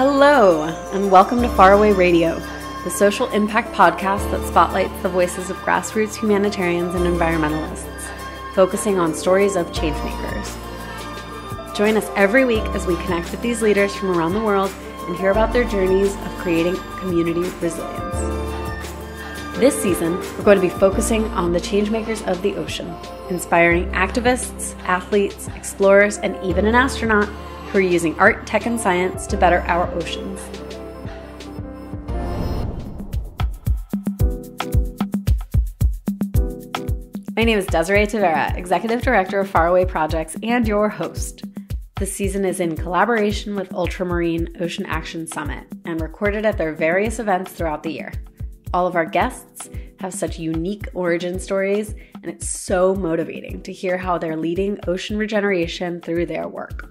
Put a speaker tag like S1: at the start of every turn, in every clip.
S1: Hello, and welcome to Faraway Radio, the social impact podcast that spotlights the voices of grassroots humanitarians and environmentalists, focusing on stories of changemakers. Join us every week as we connect with these leaders from around the world and hear about their journeys of creating community resilience. This season, we're going to be focusing on the changemakers of the ocean, inspiring activists, athletes, explorers, and even an astronaut who are using art, tech, and science to better our oceans. My name is Desiree Tavera, Executive Director of Faraway Projects and your host. This season is in collaboration with Ultramarine Ocean Action Summit and recorded at their various events throughout the year. All of our guests have such unique origin stories, and it's so motivating to hear how they're leading ocean regeneration through their work.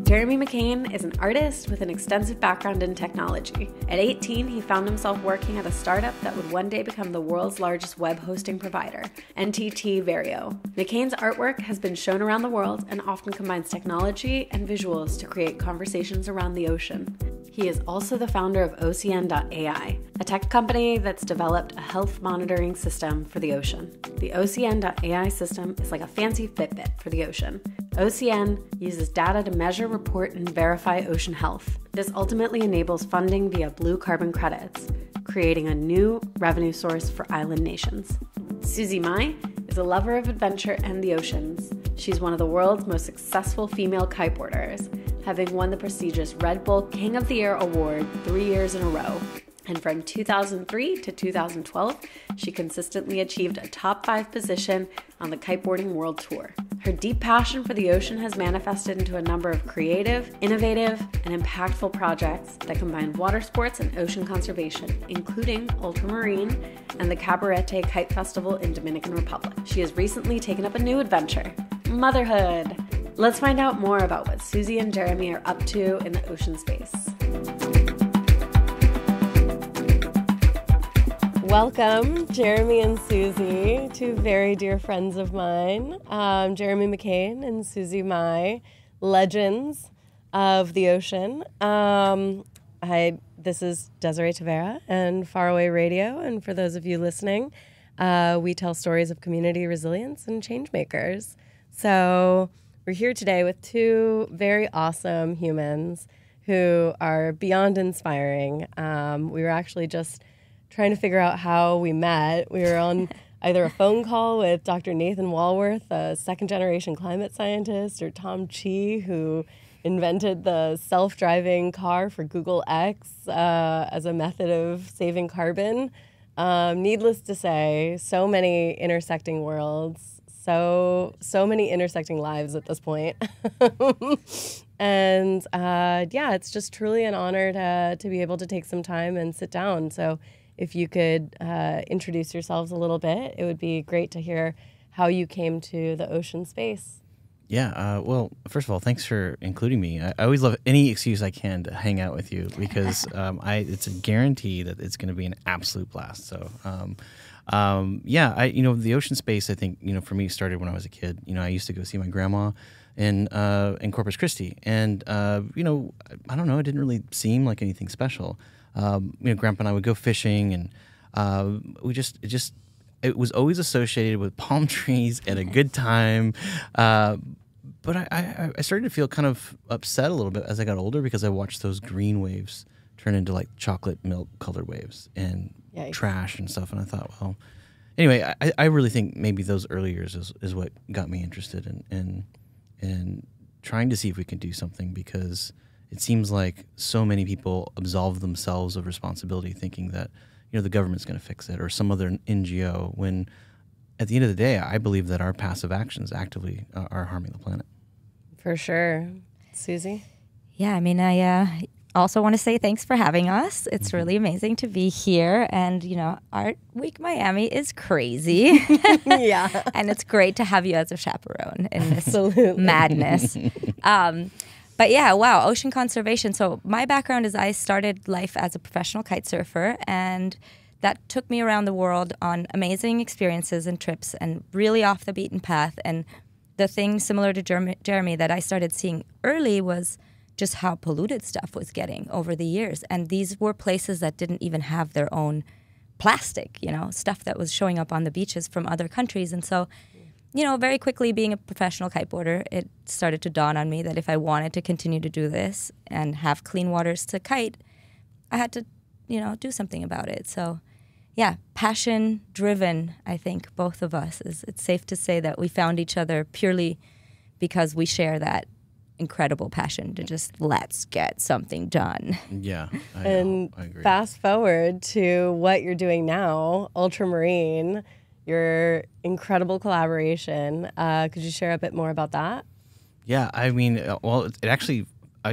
S1: Jeremy McKane is an artist with an extensive background in technology. At 18, he found himself working at a startup that would one day become the world's largest web hosting provider, NTT Vario. McKane's artwork has been shown around the world and often combines technology and visuals to create conversations around the ocean. He is also the founder of OCN.ai, a tech company that's developed a health monitoring system for the ocean. The OCN.ai system is like a fancy Fitbit for the ocean. OCN uses data to measure, report, and verify ocean health. This ultimately enables funding via blue carbon credits, creating a new revenue source for island nations. Susi Mai is a lover of adventure and the oceans. She's one of the world's most successful female kiteboarders, having won the prestigious Red Bull King of the Year award 3 years in a row. And from 2003 to 2012, she consistently achieved a top 5 position on the Kiteboarding World Tour. Her deep passion for the ocean has manifested into a number of creative, innovative, and impactful projects that combine water sports and ocean conservation, including Ultramarine and the Cabarete Kite Festival in Dominican Republic. She has recently taken up a new adventure, motherhood. Let's find out more about what Susi and Jeremy are up to in the ocean space. Welcome, Jeremy and Susi, two very dear friends of mine. Jeremy McKane and Susi Mai, legends of the ocean. This is Desiree Tavera and Faraway Radio, and for those of you listening, we tell stories of community resilience and change makers. So we're here today with two very awesome humans who are beyond inspiring. We were actually just trying to figure out how we met. We were on either a phone call with Dr. Nathan Walworth, a second-generation climate scientist, or Tom Chi, who invented the self-driving car for Google X as a method of saving carbon. Needless to say, so many intersecting worlds, so many intersecting lives at this point. And it's just truly an honor to be able to take some time and sit down. So if you could introduce yourselves a little bit, it would be great to hear how you came to the ocean space.
S2: Yeah, well, first of all, thanks for including me. I always love any excuse I can to hang out with you because it's a guarantee that it's going to be an absolute blast. So, the ocean space, I think, for me started when I was a kid. I used to go see my grandma in Corpus Christi, and I don't know, it didn't really seem like anything special. Grandpa and I would go fishing, and it was always associated with palm trees and a good time. But I started to feel kind of upset a little bit as I got older because I watched those green waves turn into like chocolate milk colored waves and trash and stuff. And I thought, well, anyway, I really think maybe those early years is what got me interested in trying to see if we can do something, because it seems like so many people absolve themselves of responsibility thinking that, the government's going to fix it or some other NGO, when at the end of the day, I believe that our passive actions actively are harming the planet.
S1: For sure. Susi?
S3: Yeah, I also want to say thanks for having us. It's really amazing to be here. And, Art Week Miami is crazy.
S1: Yeah.
S3: And it's great to have you as a chaperone in this madness. But yeah, wow, ocean conservation. So my background is I started life as a professional kite surfer, and that took me around the world on amazing experiences and trips and really off the beaten path. And the thing similar to Jeremy that I started seeing early was just how polluted stuff was getting over the years. And these were places that didn't even have their own plastic, stuff that was showing up on the beaches from other countries. And so, very quickly being a professional kiteboarder, it started to dawn on me that if I wanted to continue to do this and have clean waters to kite, I had to, do something about it. So, yeah, passion driven, I think, both of us. It's safe to say that we found each other purely because we share that incredible passion to just let's get something done.
S2: Yeah, I agree.
S4: Fast forward to what you're doing now, Ultramarine, your incredible collaboration. Could you share a bit more about that?
S2: Yeah, I mean, well, it actually,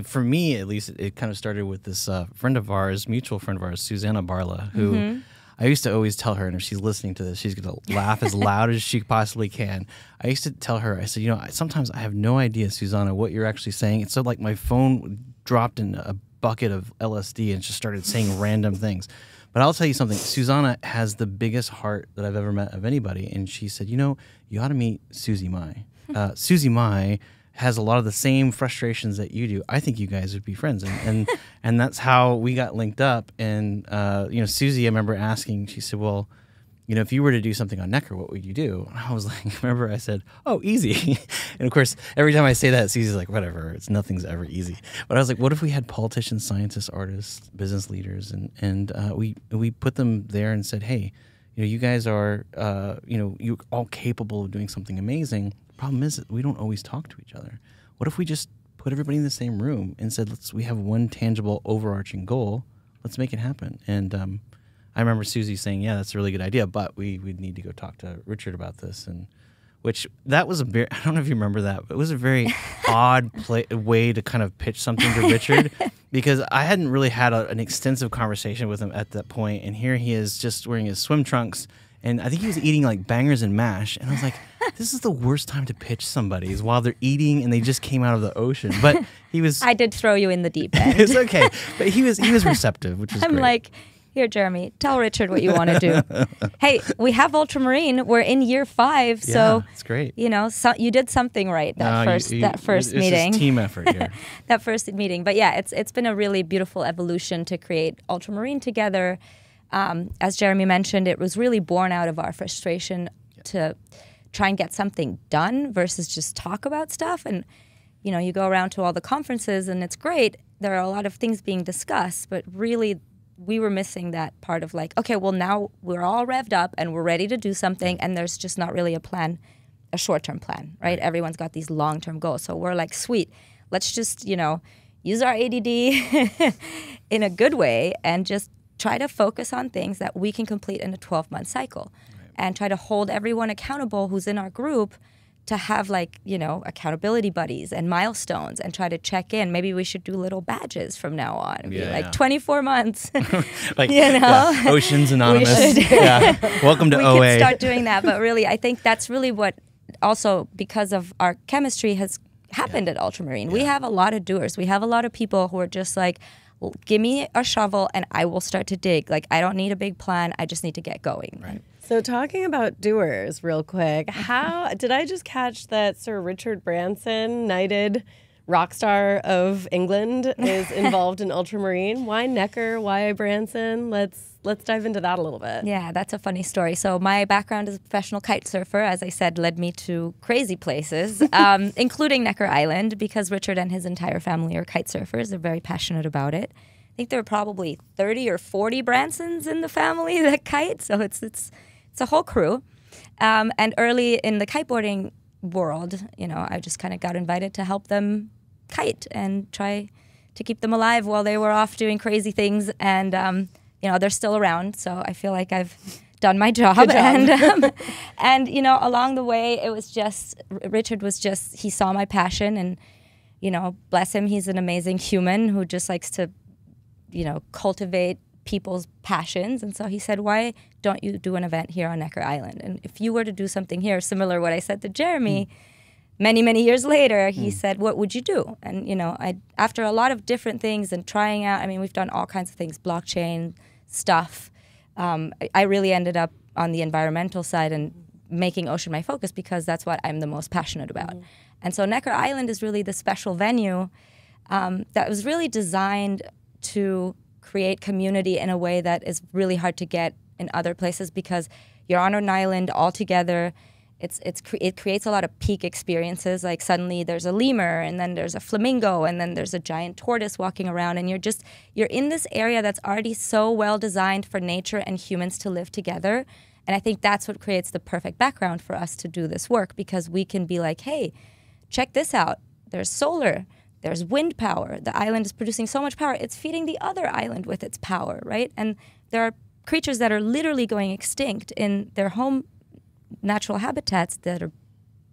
S2: for me at least, it kind of started with this friend of ours, mutual friend of ours, Susanna Barla, who I used to always tell her, and if she's listening to this, she's going to laugh as loud as she possibly can. I used to tell her, I said, sometimes I have no idea, Susanna, what you're actually saying. It's so like my phone dropped in a bucket of LSD and just started saying random things. But I'll tell you something. Susanna has the biggest heart that I've ever met of anybody. And she said, you ought to meet Susie Mai. Susie Mai has a lot of the same frustrations that you do. I think you guys would be friends. And that's how we got linked up. And, Susie, I remember asking, she said, well, if you were to do something on Necker, what would you do? And I was like, remember I said, oh, easy. And of course, every time I say that, Susie's like, whatever, nothing's ever easy. But I was like, what if we had politicians, scientists, artists, business leaders, and we put them there and said, hey, you guys are, you're all capable of doing something amazing. The problem is that we don't always talk to each other. What if we just put everybody in the same room and said, we have one tangible overarching goal. Let's make it happen. And I remember Susie saying, yeah, that's a really good idea, but we'd need to go talk to Richard about this. And that was I don't know if you remember that, but it was a very odd way to kind of pitch something to Richard because I hadn't really had an extensive conversation with him at that point. And here he is just wearing his swim trunks. And I think he was eating like bangers and mash. And I was like, this is the worst time to pitch somebody is while they're eating and they just came out of the ocean. But he was...
S3: I did throw you in the deep end.
S2: It's okay. But he was receptive, which is great.
S3: I'm like... Here, Jeremy, tell Richard what you want to do. Hey, we have Ultramarine. We're in year 5, so
S2: it's great.
S3: You did something right that first meeting.
S2: It's team effort here.
S3: That first meeting, but yeah, it's been a really beautiful evolution to create Ultramarine together. As Jeremy mentioned, it was really born out of our frustration to try and get something done versus just talk about stuff. And you go around to all the conferences, and it's great. There are a lot of things being discussed, but really, we were missing that part of like, okay, well, now we're all revved up and we're ready to do something, and there's just not really a short-term plan, right? Everyone's got these long-term goals. So we're like, sweet, let's just, use our ADD in a good way and just try to focus on things that we can complete in a 12-month cycle and try to hold everyone accountable who's in our group to have accountability buddies and milestones and try to check in. Maybe we should do little badges from now on. And be like 24 months.
S2: Oceans Anonymous. Welcome to OA.
S3: We could start doing that. But really, I think that's really what also because of our chemistry has happened at Ultramarine. We have a lot of doers. We have a lot of people who are just like, give me a shovel and I will start to dig. Like, I don't need a big plan. I just need to get going.
S2: Right.
S4: So talking about doers real quick, how did I just catch that Sir Richard Branson, knighted rock star of England, is involved in Ultramarine? Why Necker? Why Branson? Let's dive into that a little bit.
S3: Yeah, that's a funny story. So my background as a professional kite surfer, as I said, led me to crazy places, including Necker Island, because Richard and his entire family are kite surfers. They're very passionate about it. I think there are probably 30 or 40 Bransons in the family that kite, so it's a whole crew. And early in the kiteboarding world, I just kind of got invited to help them kite and try to keep them alive while they were off doing crazy things. And, they're still around, so I feel like I've done my job. And along the way, it was just, Richard was just, he saw my passion and, bless him, he's an amazing human who just likes to, cultivate people's passions. And so he said, why don't you do an event here on Necker Island? And if you were to do something here, similar to what I said to Jeremy, many, many years later, he said, what would you do? And, after a lot of different things and trying out, we've done all kinds of things, blockchain stuff. I really ended up on the environmental side and making ocean my focus because that's what I'm the most passionate about. And so Necker Island is really the special venue that was really designed to create community in a way that is really hard to get in other places because you're on an island all together. It creates a lot of peak experiences. Like suddenly there's a lemur, and then there's a flamingo, and then there's a giant tortoise walking around, and you're in this area that's already so well designed for nature and humans to live together. And I think that's what creates the perfect background for us to do this work, because we can be like, hey, check this out. There's solar. There's wind power. The island is producing so much power. It's feeding the other island with its power, right? And there are creatures that are literally going extinct in their home natural habitats that are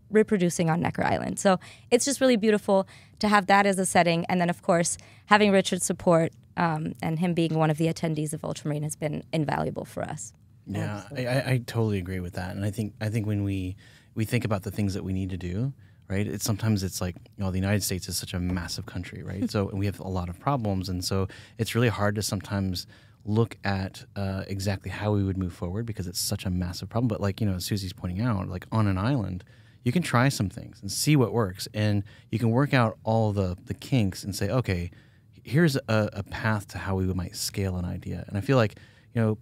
S3: reproducing on Necker Island. So it's just really beautiful to have that as a setting. And then, of course, having Richard's support and him being one of the attendees of Ultramarine has been invaluable for us.
S2: Yeah, I totally agree with that. And I think when we think about the things that we need to do, right? Sometimes it's like, the United States is such a massive country, right? So we have a lot of problems, and so it's really hard to sometimes look at exactly how we would move forward because it's such a massive problem. But like, as Susi's pointing out, like on an island, you can try some things and see what works, and you can work out all the kinks and say, okay, here's a path to how we might scale an idea. And I feel like,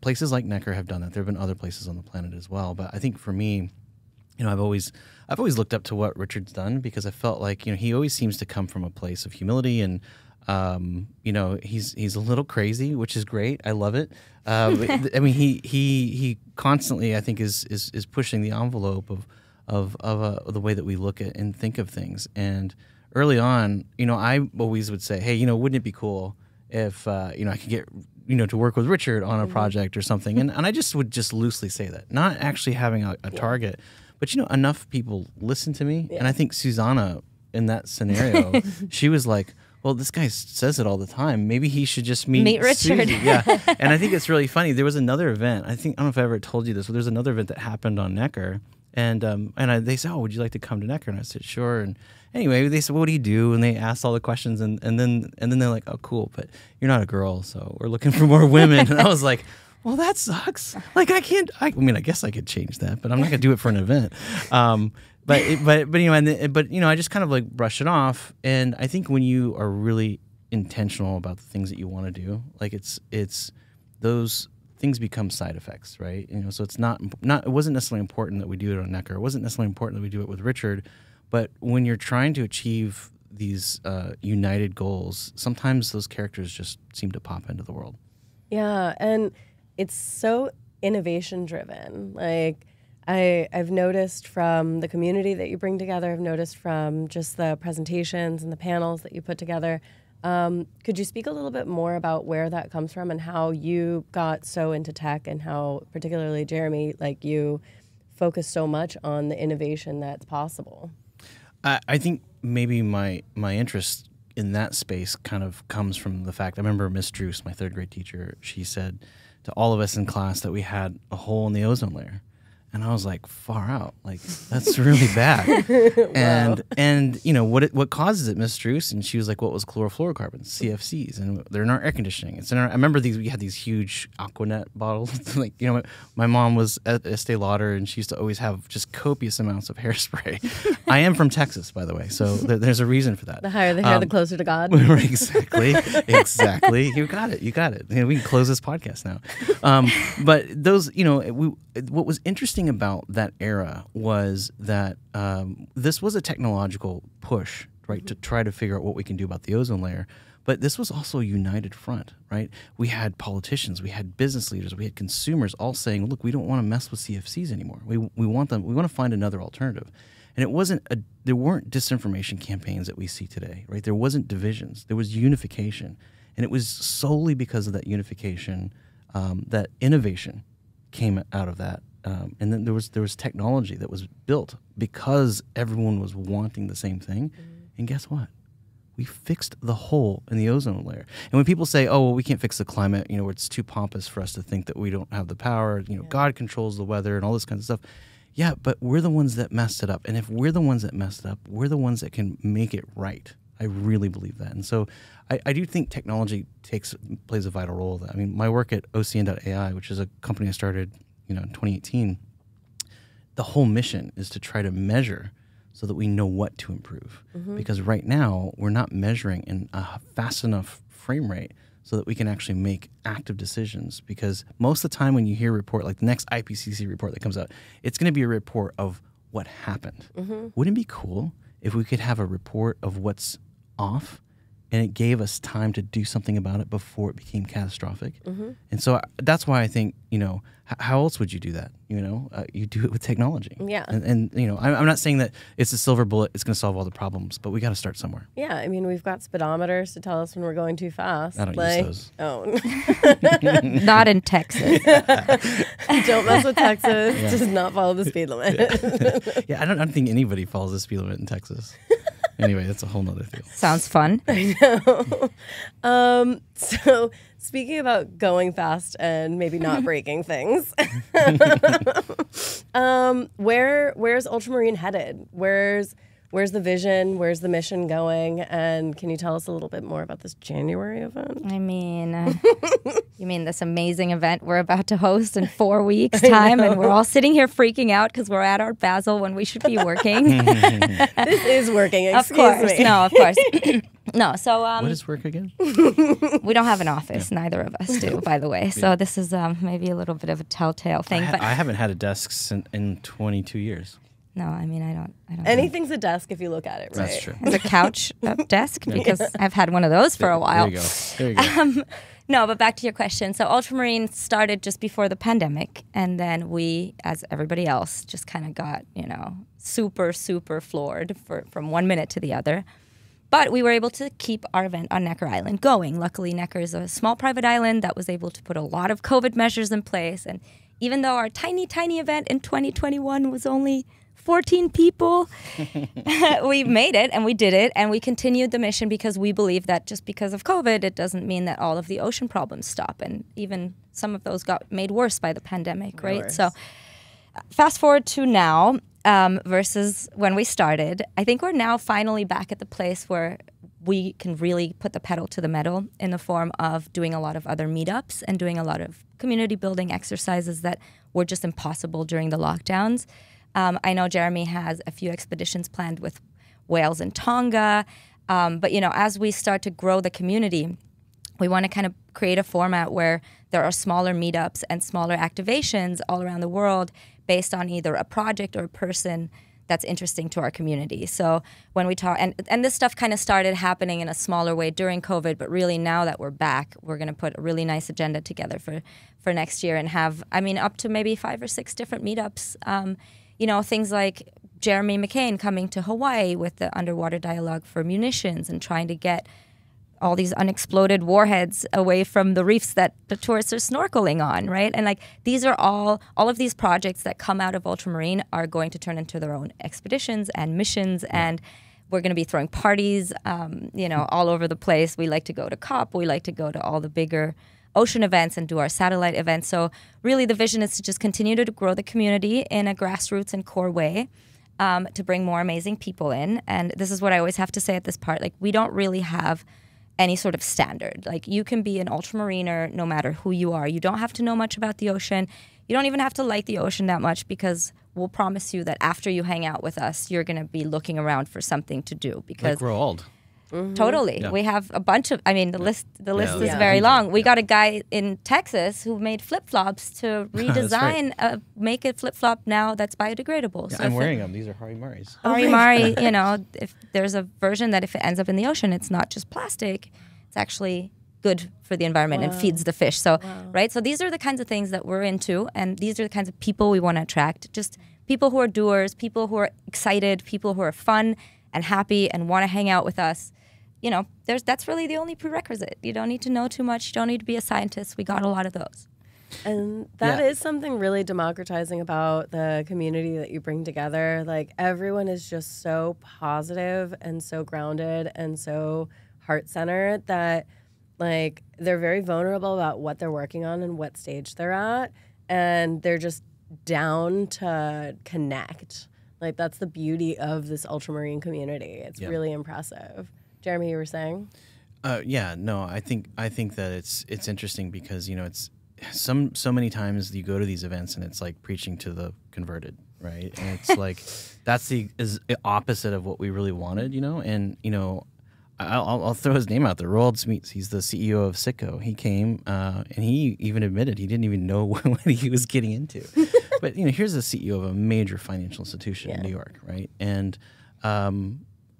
S2: places like Necker have done that. There have been other places on the planet as well. But I think for me, I've always looked up to what Richard's done because I felt like, he always seems to come from a place of humility, and he's a little crazy, which is great. I love it. I mean, he constantly, I think, is pushing the envelope of the way that we look at and think of things. And early on, I always would say, hey, wouldn't it be cool if I could get to work with Richard on a project or something? And I would just loosely say that, not actually having a target. But, enough people listen to me. Yeah. And I think Susanna, in that scenario, she was like, well, this guy says it all the time. Maybe he should just meet
S3: Richard.
S2: Susi. Yeah. And I think it's really funny. There was another event. I don't know if I ever told you this, but there's another event that happened on Necker. And they said, oh, would you like to come to Necker? And I said, sure. And anyway, they said, well, what do you do? And they asked all the questions. And then they're like, oh, cool, but you're not a girl, so we're looking for more women. And I was like, well, that sucks. Like, I guess I could change that, but I'm not going to do it for an event. But I just kind of like brush it off. And I think when you are really intentional about the things that you want to do, like it's those things become side effects, right? So it's not it wasn't necessarily important that we do it on Necker. It wasn't necessarily important that we do it with Richard. But when you're trying to achieve these united goals, sometimes those characters just seem to pop into the world. Yeah,
S4: and it's so innovation driven. Like I've noticed from the community that you bring together, I've noticed from just the presentations and the panels that you put together. Could you speak a little bit more about where that comes from and how you got so into tech, and how particularly Jeremy, like you focus so much on the innovation that's possible?
S2: I think maybe my interest in that space kind of comes from the fact, I remember Miss Druce, my third grade teacher, she said to all of us in class that we had a hole in the ozone layer. And I was like, far out. Like, that's really bad. And what causes it, Miss Druce? And she was like, what was chlorofluorocarbons, CFCs, and they're in our air conditioning. It's in our. I remember we had these huge Aquanet bottles. Like, my mom was at Estee Lauder, and she used to always have just copious amounts of hairspray. I am from Texas, by the way, so there's a reason for that.
S4: The higher the hair, the closer to God.
S2: Exactly. You got it. We can close this podcast now. But those, what was interesting about that era was that this was a technological push, right, to try to figure out what we can do about the ozone layer. But this was also a united front, right? We had politicians, we had business leaders, we had consumers all saying, look, we don't want to mess with CFCs anymore. We want to find another alternative. And there weren't disinformation campaigns that we see today, right? There wasn't divisions. There was unification. And it was solely because of that unification that innovation came out of that. And then there was technology that was built because everyone was wanting the same thing. And guess what? We fixed the hole in the ozone layer. And when people say, oh, well, we can't fix the climate, it's too pompous for us to think that we don't have the power, God controls the weather and all this kind of stuff. Yeah, but we're the ones that messed it up. And if we're the ones that messed it up, we're the ones that can make it right. I really believe that. And so I do think technology plays a vital role in that. I mean, my work at OCN.ai, which is a company I started in 2018, the whole mission is to try to measure so that we know what to improve. Because right now, we're not measuring in a fast enough frame rate so that we can actually make active decisions. Because most of the time when you hear a report, like the next IPCC report that comes out, it's going to be a report of what happened. Wouldn't it be cool if we could have a report of what's off and it gave us time to do something about it before it became catastrophic? And so that's why I think, how else would you do that? You do it with technology.
S4: Yeah.
S2: And I'm not saying that it's a silver bullet, it's going to solve all the problems, but we got to start somewhere.
S4: Yeah, I mean, we've got speedometers to tell us when we're going too fast.
S2: I don't use those.
S4: Oh.
S3: Not in Texas.
S4: Don't mess with Texas. Does not follow the speed limit.
S2: Yeah, I don't think anybody follows the speed limit in Texas. Anyway, that's a whole nother thing.
S3: Sounds fun.
S4: I know. So speaking about going fast and maybe not breaking things, where's Ultramarine headed? Where's the vision? Where's the mission going? And can you tell us a little bit more about this January event?
S3: I mean, you mean this amazing event we're about to host in 4 weeks' time, and we're all sitting here freaking out because we're at Art Basel when we should be working.
S4: This is working. Excuse me.
S3: No, of course. No, so
S2: What is work again?
S3: we don't have an office. Neither of us do, by the way. So this is maybe a little bit of a telltale thing. But
S2: I haven't had a desk in 22 years.
S3: no, I mean I don't.
S4: Anything's a desk if you look at it, right?
S2: That's true.
S3: It's a couch desk because I've had one of those for a while.
S2: There you go.
S3: No, but back to your question. So Ultramarine started just before the pandemic, and then we, as everybody else, just kind of got, super, super floored from 1 minute to the other. But we were able to keep our event on Necker Island going. Luckily, Necker is a small private island that was able to put a lot of COVID measures in place. And even though our tiny, tiny event in 2021 was only 14 people, we made it and we did it and we continued the mission because we believe that just because of COVID, it doesn't mean that all of the ocean problems stop. And even some of those got made worse by the pandemic, right? So fast forward to now versus when we started, I think we're now finally back at the place where we can really put the pedal to the metal in the form of doing a lot of other meetups and doing a lot of community building exercises that were just impossible during the lockdowns. I know Jeremy has a few expeditions planned with whales in Tonga. But, as we start to grow the community, we want to kind of create a format where there are smaller meetups and smaller activations all around the world based on either a project or a person that's interesting to our community. So when we talk, and this stuff kind of started happening in a smaller way during COVID, but really now that we're back, we're going to put a really nice agenda together for next year and have, up to maybe 5 or 6 different meetups. Things like Jeremy McKane coming to Hawaii with the underwater dialogue for munitions and trying to get all these unexploded warheads away from the reefs that the tourists are snorkeling on, right? And these are all of these projects that come out of Ultramarine are going to turn into their own expeditions and missions, and we're going to be throwing parties, all over the place. We like to go to COP. We like to go to all the bigger ocean events and do our satellite events. So really the vision is to just continue to grow the community in a grassroots and core way, to bring more amazing people in. And this is what I always have to say at this part. We don't really have any sort of standard. You can be an ultramariner no matter who you are. You don't have to know much about the ocean. You don't even have to like the ocean that much, because we'll promise you that after you hang out with us, you're going to be looking around for something to do. Because
S2: we're old.
S3: Totally. Yeah. We have a bunch of, the list is very long. We got a guy in Texas who made flip-flops to redesign, make a flip-flop now that's biodegradable.
S2: Yeah, so I'm wearing them. These are Harimari's.
S3: Harimari, if there's a version that if it ends up in the ocean, it's not just plastic, it's actually good for the environment and feeds the fish. So, right? So these are the kinds of things that we're into, and these are the kinds of people we want to attract. Just people who are doers, people who are excited, people who are fun and happy and want to hang out with us. That's really the only prerequisite. You don't need to know too much. You don't need to be a scientist. We got a lot of those.
S4: And that is something really democratizing about the community that you bring together. Everyone is just so positive and so grounded and so heart-centered that, they're very vulnerable about what they're working on and what stage they're at. And they're just down to connect. That's the beauty of this ultramarine community. It's really impressive. Jeremy, you were saying?
S2: I think that it's interesting because it's so many times you go to these events and it's like preaching to the converted, right? And it's like that's the opposite of what we really wanted, And I'll throw his name out there. Roald Smeets, he's the CEO of Sitco. He came and he even admitted he didn't even know what he was getting into. But here's the CEO of a major financial institution in New York, right? And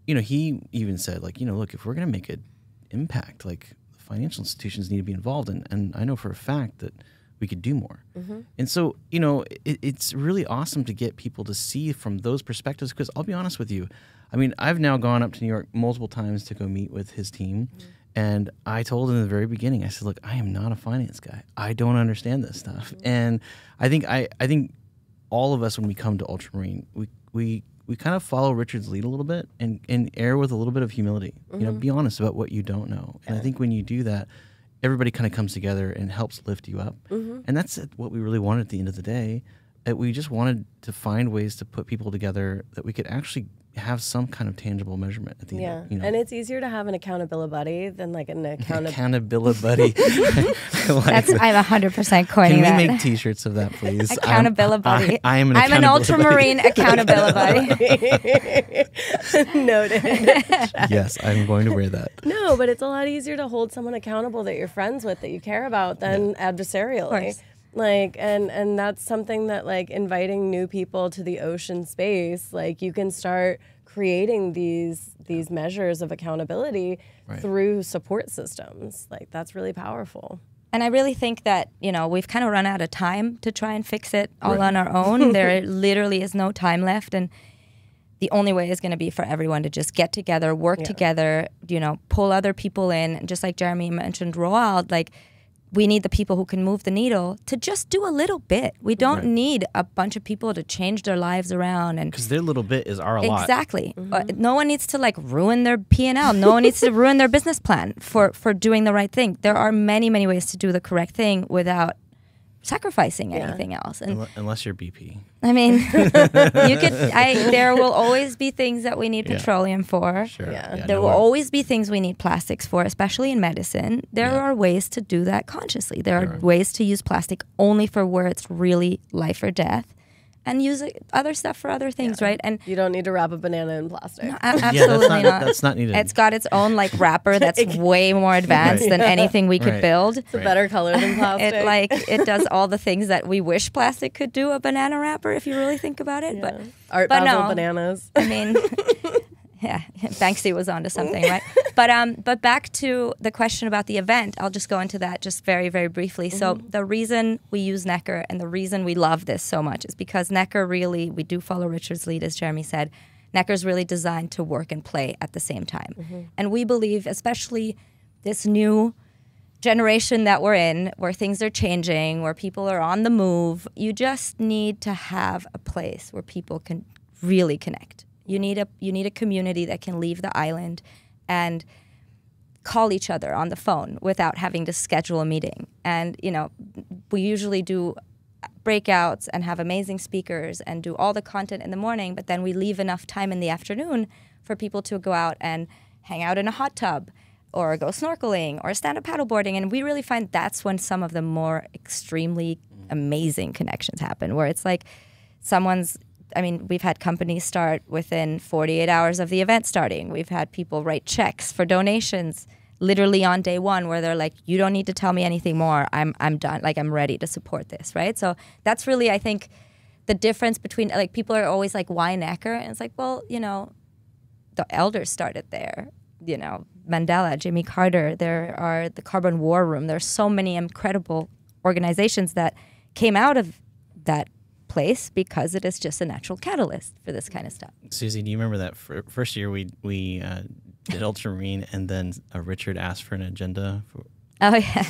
S2: he even said, like, look, if we're going to make an impact, like, the financial institutions need to be involved, and I know for a fact that we could do more. And so, it's really awesome to get people to see from those perspectives, because I'll be honest with you, I mean, I've now gone up to New York multiple times to go meet with his team, and I told him in the very beginning, I said, look, I am not a finance guy. I don't understand this stuff. And I think all of us, when we come to Ultramarine, we kind of follow Richard's lead a little bit and err with a little bit of humility. Be honest about what you don't know. And I think when you do that, everybody kind of comes together and helps lift you up. And that's what we really wanted at the end of the day. We just wanted to find ways to put people together that we could actually have some kind of tangible measurement at the end.
S4: And it's easier to have an accountability buddy than like an
S2: accountability buddy.
S3: I'm 100% coining that.
S2: Can we make T-shirts of that, please?
S3: Accountability buddy.
S2: I'm
S3: an ultramarine accountability buddy.
S4: Noted.
S2: Yes, I'm going to wear that.
S4: No, but it's a lot easier to hold someone accountable that you're friends with, that you care about, than adversarially.
S3: Of course.
S4: Like, and that's something that, like, inviting new people to the ocean space, like, you can start creating these measures of accountability through support systems. Like, that's really powerful.
S3: And I really think that, we've kind of run out of time to try and fix it all on our own. There literally is no time left. And the only way is going to be for everyone to just get together, work together, pull other people in. Just like Jeremy mentioned, Roald, like, we need the people who can move the needle to just do a little bit. We don't need a bunch of people to change their lives around.
S2: Because their little bit is our lot.
S3: Exactly. No one needs to, like, ruin their P&L. No one needs to ruin their business plan for doing the right thing. There are many, many ways to do the correct thing without sacrificing anything else. And
S2: unless you're BP.
S3: I mean, there will always be things that we need petroleum for.
S2: Sure.
S3: There will always be things we need plastics for, especially in medicine. There are ways to do that consciously. There are ways to use plastic only for where it's really life or death, and use other stuff for other things, right? And
S4: you don't need to wrap a banana in plastic.
S3: No, absolutely not.
S2: That's not needed.
S3: It's got its own, like, wrapper that's way more advanced than anything we could build.
S4: It's a better color than plastic.
S3: It does all the things that we wish plastic could do. A banana wrapper, if you really think about it.
S4: But Art Basel bananas.
S3: I mean, yeah, Banksy was onto something, right? But back to the question about the event, I'll just go into that just very, very briefly. So the reason we use Necker and the reason we love this so much is because Necker really, we do follow Richard's lead, as Jeremy said. Necker's really designed to work and play at the same time. And we believe, especially this new generation that we're in, where things are changing, where people are on the move, you just need to have a place where people can really connect. You need a community that can leave the island and call each other on the phone without having to schedule a meeting. And, we usually do breakouts and have amazing speakers and do all the content in the morning, but then we leave enough time in the afternoon for people to go out and hang out in a hot tub or go snorkeling or stand up paddleboarding. And we really find that's when some of the more extremely amazing connections happen, where it's like we've had companies start within 48 hours of the event starting. We've had people write checks for donations literally on day one, where they're like, you don't need to tell me anything more. I'm done. Like, I'm ready to support this, right? So that's really, I think, the difference between, like, people are always like, why Necker? And it's like, well, the elders started there. Mandela, Jimmy Carter, there are the Carbon War Room. There's so many incredible organizations that came out of that place because it is just a natural catalyst for this kind of stuff.
S2: Susie, do you remember that first year we did Ultramarine, and then Richard asked for an agenda?
S3: Oh, yeah.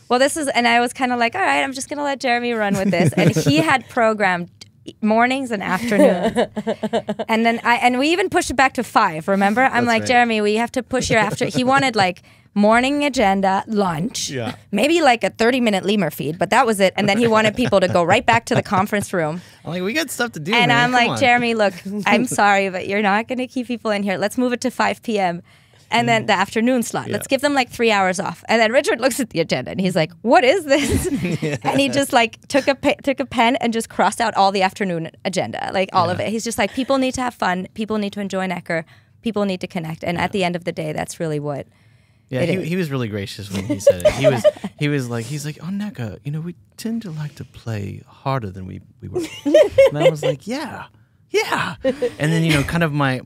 S3: Well, and I was kind of like, all right, I'm just going to let Jeremy run with this. And he had programmed mornings and afternoons. And we even pushed it back to 5, remember? I'm like, Jeremy, we have to push your after. He wanted, like, morning agenda, lunch, maybe like a 30-minute lemur feed, but that was it. And then he wanted people to go right back to the conference room.
S2: I'm like, we got stuff to do,
S3: and
S2: man.
S3: I'm like, Jeremy, look, I'm sorry, but you're not going to keep people in here. Let's move it to 5 p.m. and then the afternoon slot. Let's give them like 3 hours off. And then Richard looks at the agenda and he's like, what is this? And he just like took a pen and just crossed out all the afternoon agenda, like all of it. He's just like, people need to have fun. People need to enjoy Necker. People need to connect. And at the end of the day, that's really what.
S2: Yeah, he was really gracious when he said it. He's like, oh, Necker, we tend to like to play harder than we work. And I was like, yeah. And then, kind of my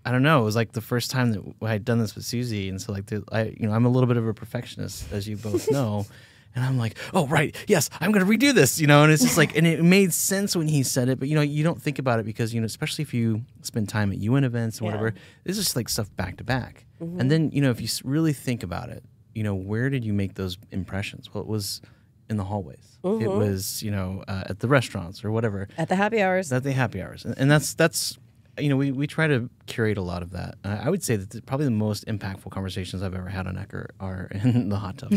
S2: I don't know, it was like the first time that I had done this with Susi. And so like, I'm a little bit of a perfectionist, as you both know. And I'm like, oh, right, yes, I'm going to redo this, and it's just like, and it made sense when he said it, but, you don't think about it because, especially if you spend time at UN events and whatever, it's just like stuff back to back. Mm-hmm. And then, if you really think about it, where did you make those impressions? Well, it was in the hallways. Mm-hmm. It was, at the restaurants or whatever.
S4: At the happy hours.
S2: And that's we try to curate a lot of that. I would say that probably the most impactful conversations I've ever had on Necker are in the hot tub.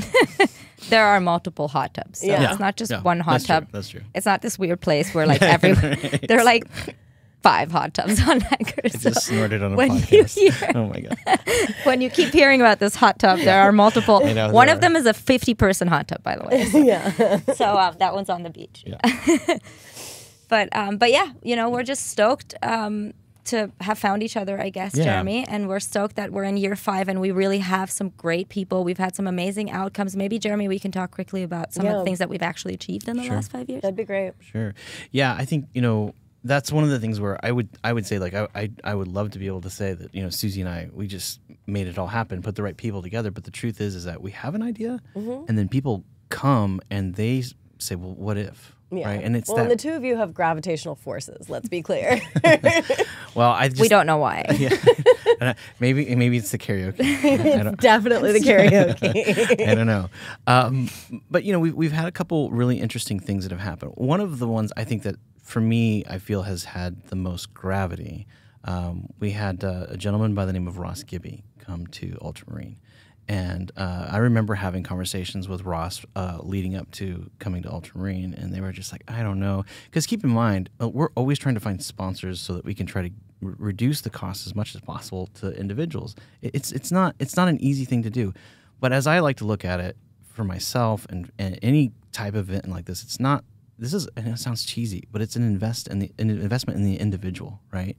S3: There are multiple hot tubs. So it's not just one hot tub.
S2: That's true.
S3: It's not this weird place where like there are like 5 hot tubs on Necker.
S2: I just snorted on a podcast. Oh my God.
S3: When you keep hearing about this hot tub, there are multiple. One of them is a 50-person hot tub, by the way. So, so that one's on the beach. Yeah. But yeah, we're just stoked to have found each other, I guess, Jeremy. And we're stoked that we're in year 5 and we really have some great people. We've had some amazing outcomes. Maybe, Jeremy, we can talk quickly about some of the things that we've actually achieved in the last 5 years.
S4: That'd be great.
S2: Sure. Yeah, I think, that's one of the things where I would say, like, I would love to be able to say that, Susi and I, we just made it all happen, put the right people together. But the truth is that we have an idea and then people come and they say, well, what if?
S4: Yeah.
S2: Right? And it's
S4: and the two of you have gravitational forces. Let's be clear.
S2: Well,
S3: we don't know why.
S2: Yeah. Maybe it's the karaoke.
S4: It's definitely the karaoke.
S2: I don't know. But we've had a couple really interesting things that have happened. One of the ones I think that for me I feel has had the most gravity. We had a gentleman by the name of Ross Gibby come to Ultramarine. And I remember having conversations with Ross leading up to coming to Ultramarine, and they were just like, I don't know. Because keep in mind, we're always trying to find sponsors so that we can try to reduce the cost as much as possible to individuals. It's not an easy thing to do. But as I like to look at it for myself and any type of event like this, and it sounds cheesy, but it's an investment in the individual, right?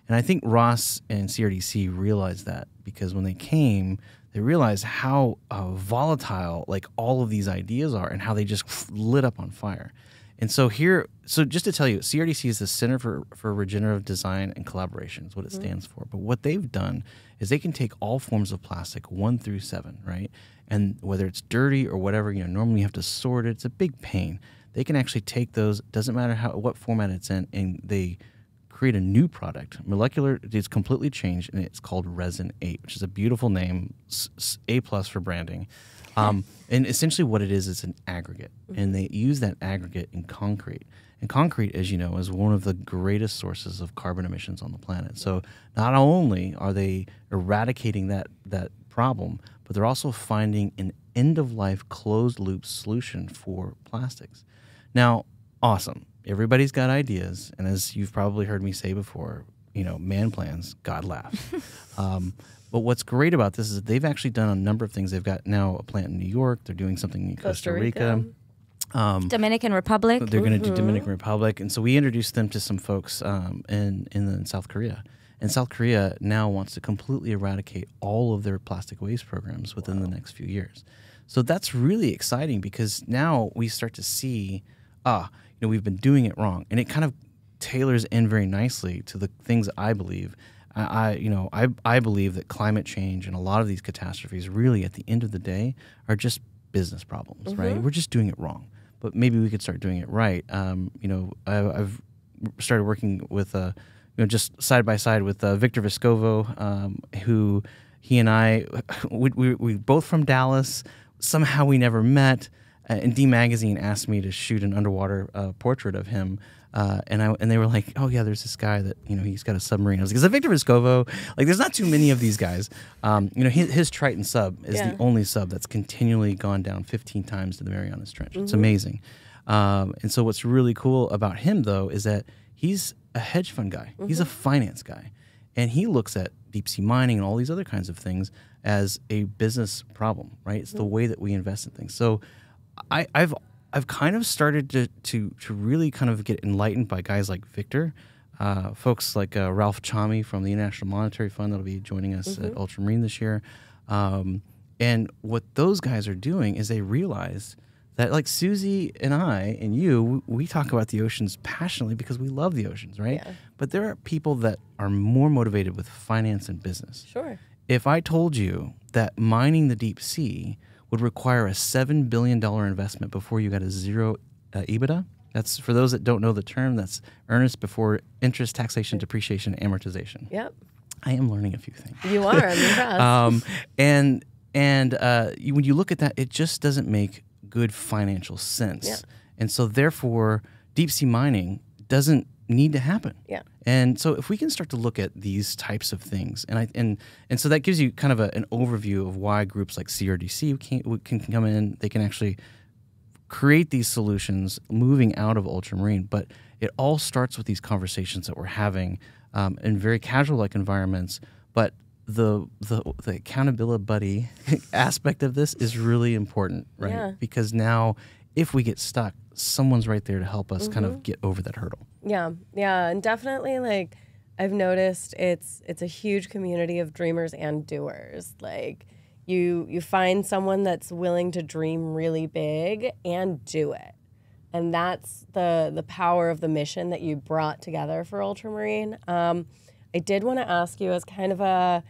S2: And I think Ross and CRDC realized that because when they came, they realized how volatile like all of these ideas are and how they just lit up on fire. And so just to tell you, CRDC is the Center for Regenerative Design and Collaboration is what it stands for. But what they've done is they can take all forms of plastic 1 through 7, right? And whether it's dirty or whatever, normally you have to sort it. It's a big pain. They can actually take those, doesn't matter what format it's in, and they create a new product. Molecular, it's completely changed, and it's called Resin 8, which is a beautiful name, A+ for branding. And essentially what it is an aggregate, and they use that aggregate in concrete. And concrete, as you know, is one of the greatest sources of carbon emissions on the planet. So not only are they eradicating that problem, but they're also finding an end-of-life closed-loop solution for plastics. Now, awesome. Everybody's got ideas, and as you've probably heard me say before, man plans, God laughs. But what's great about this is that they've actually done a number of things. They've got now a plant in New York. They're doing something in Costa Rica.
S3: Dominican Republic.
S2: They're going to do Dominican Republic. And so we introduced them to some folks in South Korea. And South Korea now wants to completely eradicate all of their plastic waste programs within the next few years. So that's really exciting because now we start to see, we've been doing it wrong. And it kind of tailors in very nicely to the things I believe. I believe that climate change and a lot of these catastrophes really at the end of the day are just business problems, right? We're just doing it wrong. But maybe we could start doing it right. I've started working with, just side by side with Victor Vescovo, who he and I, we both from Dallas. Somehow we never met. And D Magazine asked me to shoot an underwater portrait of him, and they were like, "Oh yeah, there's this guy that he's got a submarine." I was like, "Is that Victor Vescovo?" Like, there's not too many of these guys. His Triton sub is the only sub that's continually gone down 15 times to the Marianas Trench. It's amazing. And so what's really cool about him though is that he's a hedge fund guy. He's a finance guy. And he looks at deep sea mining and all these other kinds of things as a business problem, right? It's the way that we invest in things. So I've kind of started to really kind of get enlightened by guys like Victor, folks like Ralph Chami from the International Monetary Fund that'll be joining us at Ultramarine this year. And what those guys are doing is they realize that, like Susie and I and you, we talk about the oceans passionately because we love the oceans, right?
S4: Yeah.
S2: But there are people that are more motivated with finance and business.
S4: Sure.
S2: If I told you that mining the deep sea would require a $7 billion investment before you got a zero EBITDA, that's, for those that don't know the term, that's earnest before interest, taxation, depreciation, amortization.
S4: Yep.
S2: I am learning a few things.
S4: You are. I'm impressed.
S2: When you look at that, it just doesn't make good financial sense.
S4: Yeah.
S2: And so therefore, deep sea mining doesn't need to happen.
S4: Yeah.
S2: And so if we can start to look at these types of things, and so that gives you kind of an overview of why groups like CRDC can come in, they can actually create these solutions moving out of ultramarine. But it all starts with these conversations that we're having in very casual-like environments. But the accountability buddy aspect of this is really important, right?
S4: Yeah.
S2: Because now if we get stuck, someone's right there to help us kind of get over that hurdle.
S4: Yeah, yeah, and definitely, like, I've noticed it's a huge community of dreamers and doers. Like, you find someone that's willing to dream really big and do it, and that's the power of the mission that you brought together for Ultramarine. I did want to ask you as kind of a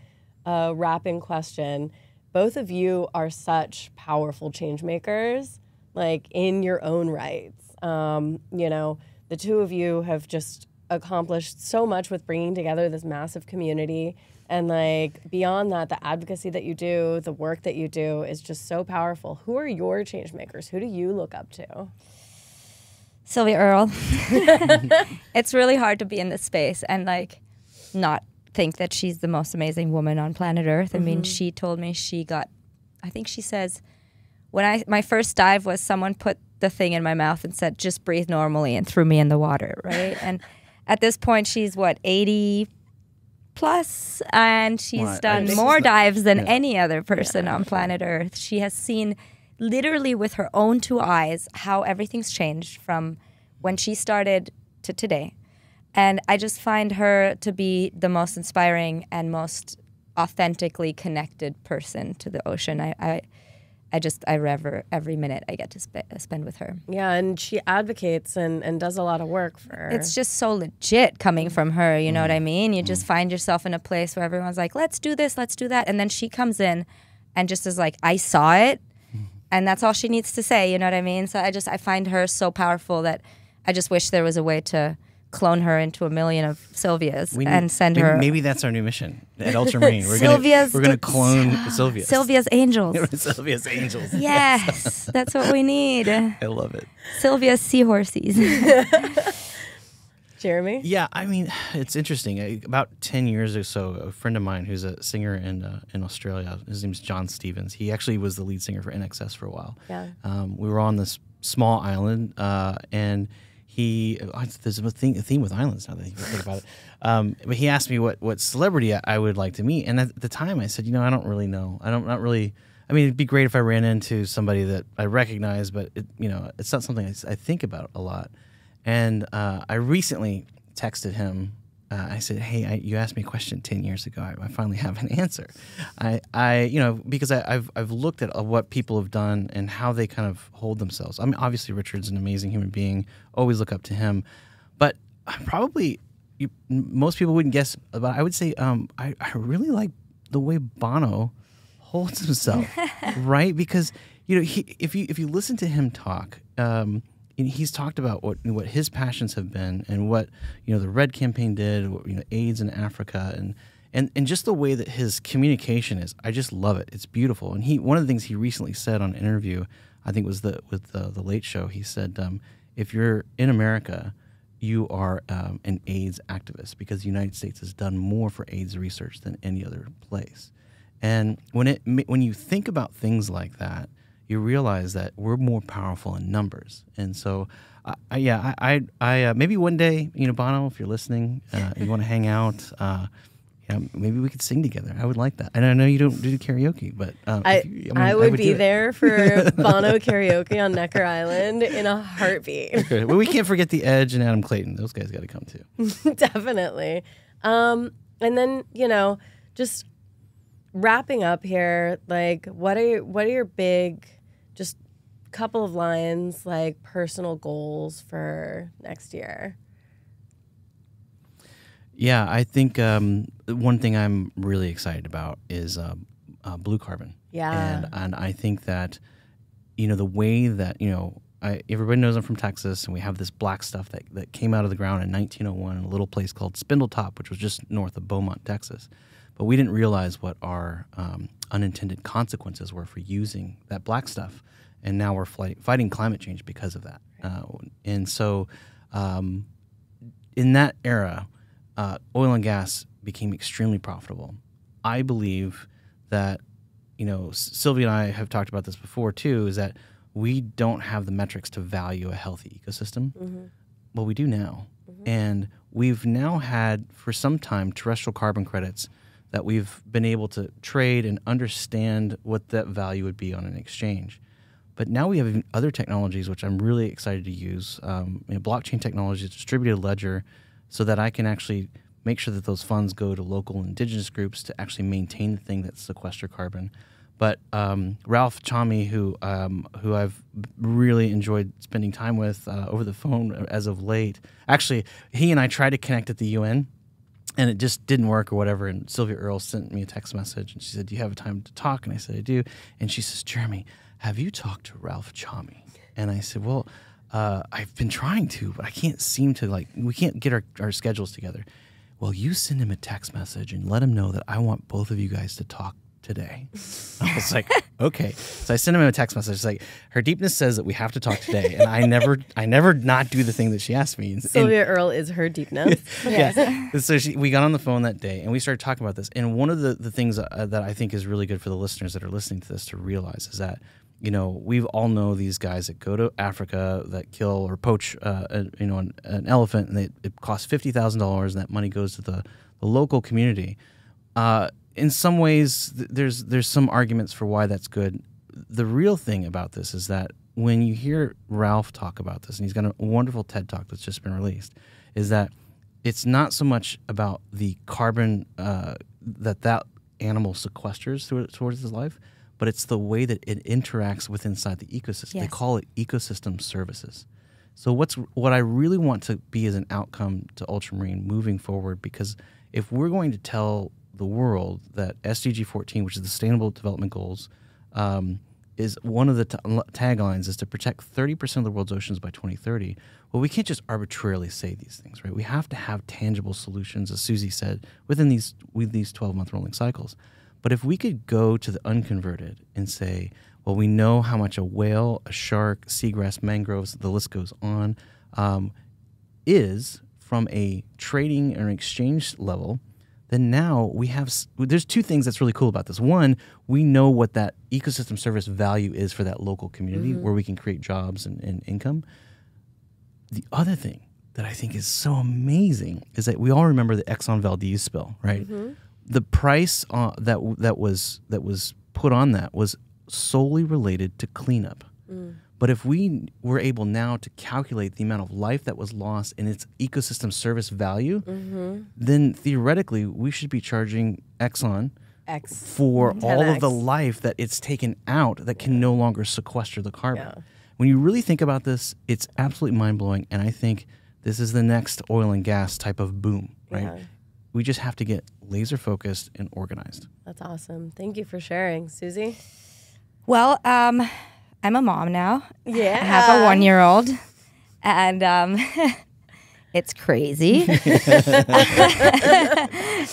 S4: wrapping question. Both of you are such powerful change makers, like in your own rights. You know, the two of you have just accomplished so much with bringing together this massive community. And like beyond that, the advocacy that you do, the work that you do is just so powerful. Who are your change makers? Who do you look up to?
S3: Sylvia Earle. It's really hard to be in this space and like not think that she's the most amazing woman on planet Earth. I mean, she told me I think she says, my first dive was someone put the thing in my mouth and said, just breathe normally, and threw me in the water, right? And at this point, she's 80 plus, and she's done more dives than any other person on planet Earth. She has seen literally with her own two eyes how everything's changed from when she started to today. And I just find her to be the most inspiring and most authentically connected person to the ocean. I rever every minute I get to spend with her.
S4: Yeah, and she advocates and does a lot of work for her.
S3: It's just so legit coming from her, you know what I mean? You just find yourself in a place where everyone's like, let's do this, let's do that. And then she comes in and just is like, I saw it. And that's all she needs to say, you know what I mean? So I find her so powerful that I just wish there was a way to clone her into a million of Sylvias and send her.
S2: Maybe that's our new mission at Ultramarine. We're gonna clone Sylvias.
S3: Sylvia's angels.
S2: Sylvia's angels.
S3: Yes, that's what we need.
S2: I love it.
S3: Sylvia's seahorses.
S4: Jeremy?
S2: Yeah, I mean, it's interesting. About 10 years or so, a friend of mine who's a singer in Australia, his name's John Stevens. He actually was the lead singer for NXS for a while.
S4: Yeah.
S2: We were on this small island, and there's a theme with islands now that you think about it. But he asked me what celebrity I would like to meet, and at the time I said, I don't really know. Not really. I mean, it'd be great if I ran into somebody that I recognize, but it's not something I think about a lot. And I recently texted him. I said, "Hey, you asked me a question 10 years ago. I finally have an answer." Because I've looked at what people have done and how they kind of hold themselves. I mean, obviously Richard's an amazing human being. Always look up to him, but probably most people wouldn't guess. But I would say I really like the way Bono holds himself, right? Because if you listen to him talk. He's talked about what his passions have been and what the Red Campaign did, AIDS in Africa, and just the way that his communication is. I just love it. It's beautiful. And one of the things he recently said on an interview, I think was with the Late Show. He said, if you're in America, you are an AIDS activist because the United States has done more for AIDS research than any other place. And when you think about things like that, you realize that we're more powerful in numbers. And so, maybe one day, Bono, if you're listening, you want to hang out, Yeah, maybe we could sing together. I would like that. And I know you don't do karaoke, but
S4: I would be there for Bono karaoke on Necker Island in a heartbeat.
S2: Okay. Well, we can't forget the Edge and Adam Clayton. Those guys got to come too.
S4: Definitely. And then, just wrapping up here, like what are your big, just couple of lines, like personal goals for next year?
S2: Yeah, I think one thing I'm really excited about is blue carbon.
S4: Yeah.
S2: And I think that, the way that, everybody knows I'm from Texas, and we have this black stuff that came out of the ground in 1901 in a little place called Spindletop, which was just north of Beaumont, Texas. But we didn't realize what our unintended consequences were for using that black stuff. And now we're fighting climate change because of that. And so in that era, oil and gas became extremely profitable. I believe that, Sylvia and I have talked about this before too, is that we don't have the metrics to value a healthy ecosystem. Mm-hmm. Well, we do now. Mm-hmm. And we've now had, for some time, terrestrial carbon credits that we've been able to trade and understand what that value would be on an exchange. But now we have other technologies, which I'm really excited to use, blockchain technology, distributed ledger, so that I can actually make sure that those funds go to local indigenous groups to actually maintain the thing that sequester carbon. But Ralph Chami, who I've really enjoyed spending time with over the phone as of late, actually, he and I tried to connect at the UN, and it just didn't work or whatever. And Sylvia Earle sent me a text message, and she said, "Do you have a time to talk?" And I said, "I do." And she says, "Jeremy, have you talked to Ralph Chami?" And I said, "Well, I've been trying to, but I can't seem to, we can't get our schedules together." "Well, you send him a text message and let him know that I want both of you guys to talk today." I was like, okay. So I sent him a text message. It's like, "Her deepness says that we have to talk today." And I never not do the thing that she asked me.
S4: Sylvia Earle is her deepness.
S2: Yeah. So we got on the phone that day and we started talking about this. And one of the things that I think is really good for the listeners that are listening to this to realize is that, we all know these guys that go to Africa that kill or poach, an elephant, and it costs $50,000, and that money goes to the local community. In some ways, there's some arguments for why that's good. The real thing about this is that when you hear Ralph talk about this, and he's got a wonderful TED Talk that's just been released, is that it's not so much about the carbon that animal sequesters towards his life, but it's the way that it interacts with inside the ecosystem. Yes. They call it ecosystem services. So what I really want to be as an outcome to Ultramarine moving forward, because if we're going to tell the world that SDG 14, which is the Sustainable Development Goals, is one of the taglines is to protect 30% of the world's oceans by 2030. Well, we can't just arbitrarily say these things, right? We have to have tangible solutions, as Susi said, with these 12-month rolling cycles. But if we could go to the unconverted and say, well, we know how much a whale, a shark, seagrass, mangroves, the list goes on, is from a trading or exchange level, then now there's two things that's really cool about this. One, we know what that ecosystem service value is for that local community, mm-hmm. where we can create jobs and income. The other thing that I think is so amazing is that we all remember the Exxon Valdez spill, right? Mm-hmm. The price that was put on that was solely related to cleanup. Mm. But if we were able now to calculate the amount of life that was lost in its ecosystem service value, mm-hmm. then theoretically we should be charging Exxon for all of the life that it's taken out that can no longer sequester the carbon. Yeah. When you really think about this, it's absolutely mind-blowing, and I think this is the next oil and gas type of boom, right? Yeah. We just have to get laser-focused and organized.
S4: That's awesome. Thank you for sharing. Susie?
S3: Well, I'm a mom now.
S4: Yeah.
S3: I have a 1-year-old, and it's crazy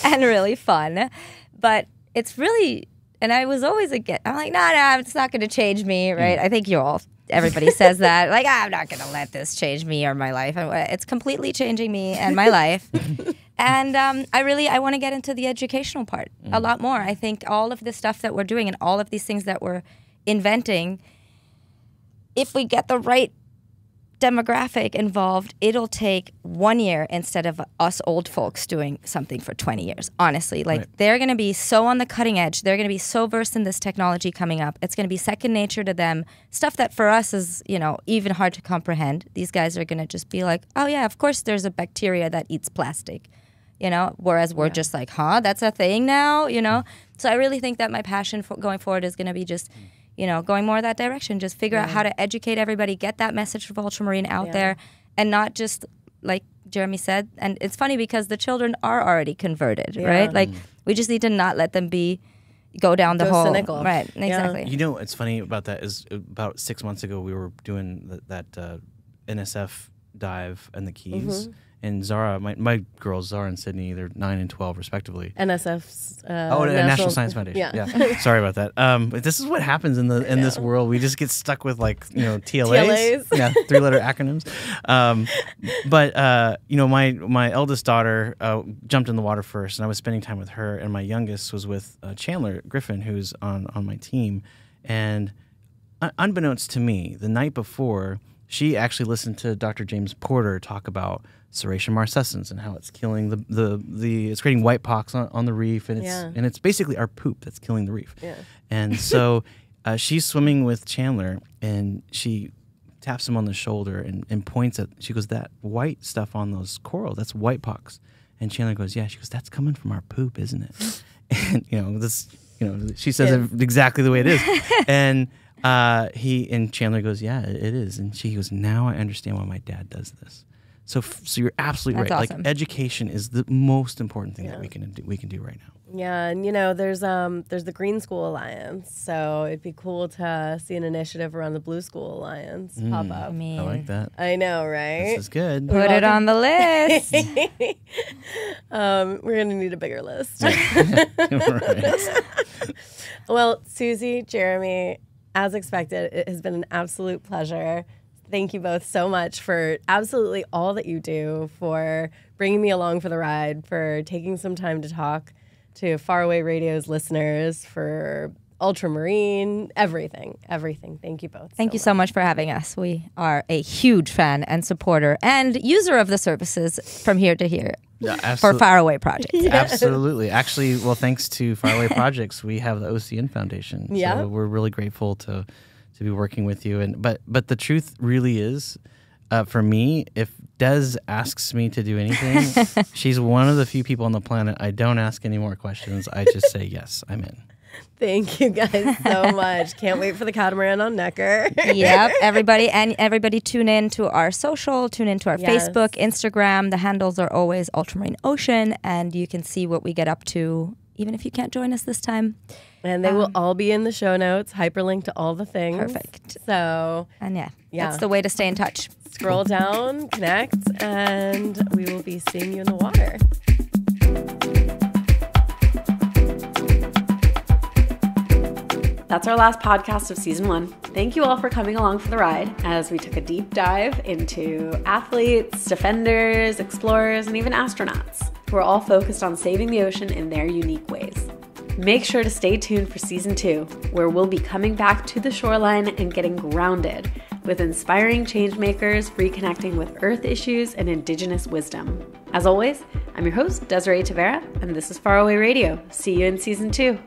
S3: and really fun. But it's really, and I was always I'm like, no, it's not going to change me, right? I think everybody says that. Like, I'm not going to let this change me or my life. It's completely changing me and my life. And I want to get into the educational part a lot more. I think all of the stuff that we're doing and all of these things that we're inventing, if we get the right demographic involved, it'll take 1 year instead of us old folks doing something for 20 years. Honestly, like they're going to be so on the cutting edge. They're going to be so versed in this technology coming up. It's going to be second nature to them. Stuff that for us is, even hard to comprehend. These guys are going to just be like, oh yeah, of course there's a bacteria that eats plastic, whereas we're just like, that's a thing now, So I really think that my passion for going forward is going to be just going more that direction. Just figure out how to educate everybody, get that message of ultramarine out there, and not just, like Jeremy said, and it's funny because the children are already converted, right? Like, we just need to not let them go down the whole...
S4: cynical.
S3: Right, exactly.
S2: What's funny about that is about 6 months ago, we were doing that NSF dive in the Keys. And Zara, my girls, Zara and Sydney, they're 9 and 12 respectively.
S4: NSF's
S2: National Science Foundation. Yeah. Sorry about that. But this is what happens in this world. We just get stuck with TLAs. Yeah, 3-letter acronyms. My eldest daughter jumped in the water first, and I was spending time with her, and my youngest was with Chandler Griffin, who's on my team. And unbeknownst to me, the night before, she actually listened to Dr. James Porter talk about Serratia marcescens and how it's killing it's creating white pox on the reef, and it's basically our poop that's killing the reef. Yeah. And so she's swimming with Chandler, and she taps him on the shoulder and points at, she goes, that white stuff on those coral, that's white pox. And Chandler goes, yeah. She goes, that's coming from our poop, isn't it? And she says it exactly the way it is. And Chandler goes, yeah, it is. And she goes, now I understand why my dad does this. So you're absolutely right.
S3: Awesome.
S2: Like, education is the most important thing that we can do right now.
S4: Yeah, and there's the Green School Alliance, so it'd be cool to see an initiative around the Blue School Alliance pop up.
S2: I like that.
S4: I know, right?
S2: This is good.
S3: Put it on the list.
S4: We're gonna need a bigger list.
S2: Right.
S4: Well, Susie, Jeremy, as expected, it has been an absolute pleasure. Thank you both so much for absolutely all that you do, for bringing me along for the ride, for taking some time to talk to Faraway Radio's listeners, for Ultramarine, everything. Thank you both.
S3: Thank you so much for having us. We are a huge fan and supporter and user of the services from here to here.
S2: Yeah,
S3: for Faraway Projects.
S2: Yes. Absolutely. Actually, thanks to Faraway Projects, we have the OCN Foundation.
S4: Yeah.
S2: So we're really grateful to be working with you. But the truth really is, for me, if Des asks me to do anything, she's one of the few people on the planet I don't ask any more questions. I just say, yes, I'm in.
S4: Thank you guys so much. Can't wait for the catamaran on Necker.
S3: Yep. Everybody tune in to our social, tune in to our Facebook, Instagram. The handles are always Ultramarine Ocean, and you can see what we get up to, even if you can't join us this time.
S4: And they will all be in the show notes, hyperlinked to all the things.
S3: Perfect.
S4: So,
S3: and that's the way to stay in touch.
S4: Scroll down, connect, and we will be seeing you in the water.
S1: That's our last podcast of season 1. Thank you all for coming along for the ride as we took a deep dive into athletes, defenders, explorers, and even astronauts who are all focused on saving the ocean in their unique ways. Make sure to stay tuned for season 2, where we'll be coming back to the shoreline and getting grounded with inspiring changemakers reconnecting with Earth issues and Indigenous wisdom. As always, I'm your host, Desiree Tavera, and this is Faraway Radio. See you in season 2.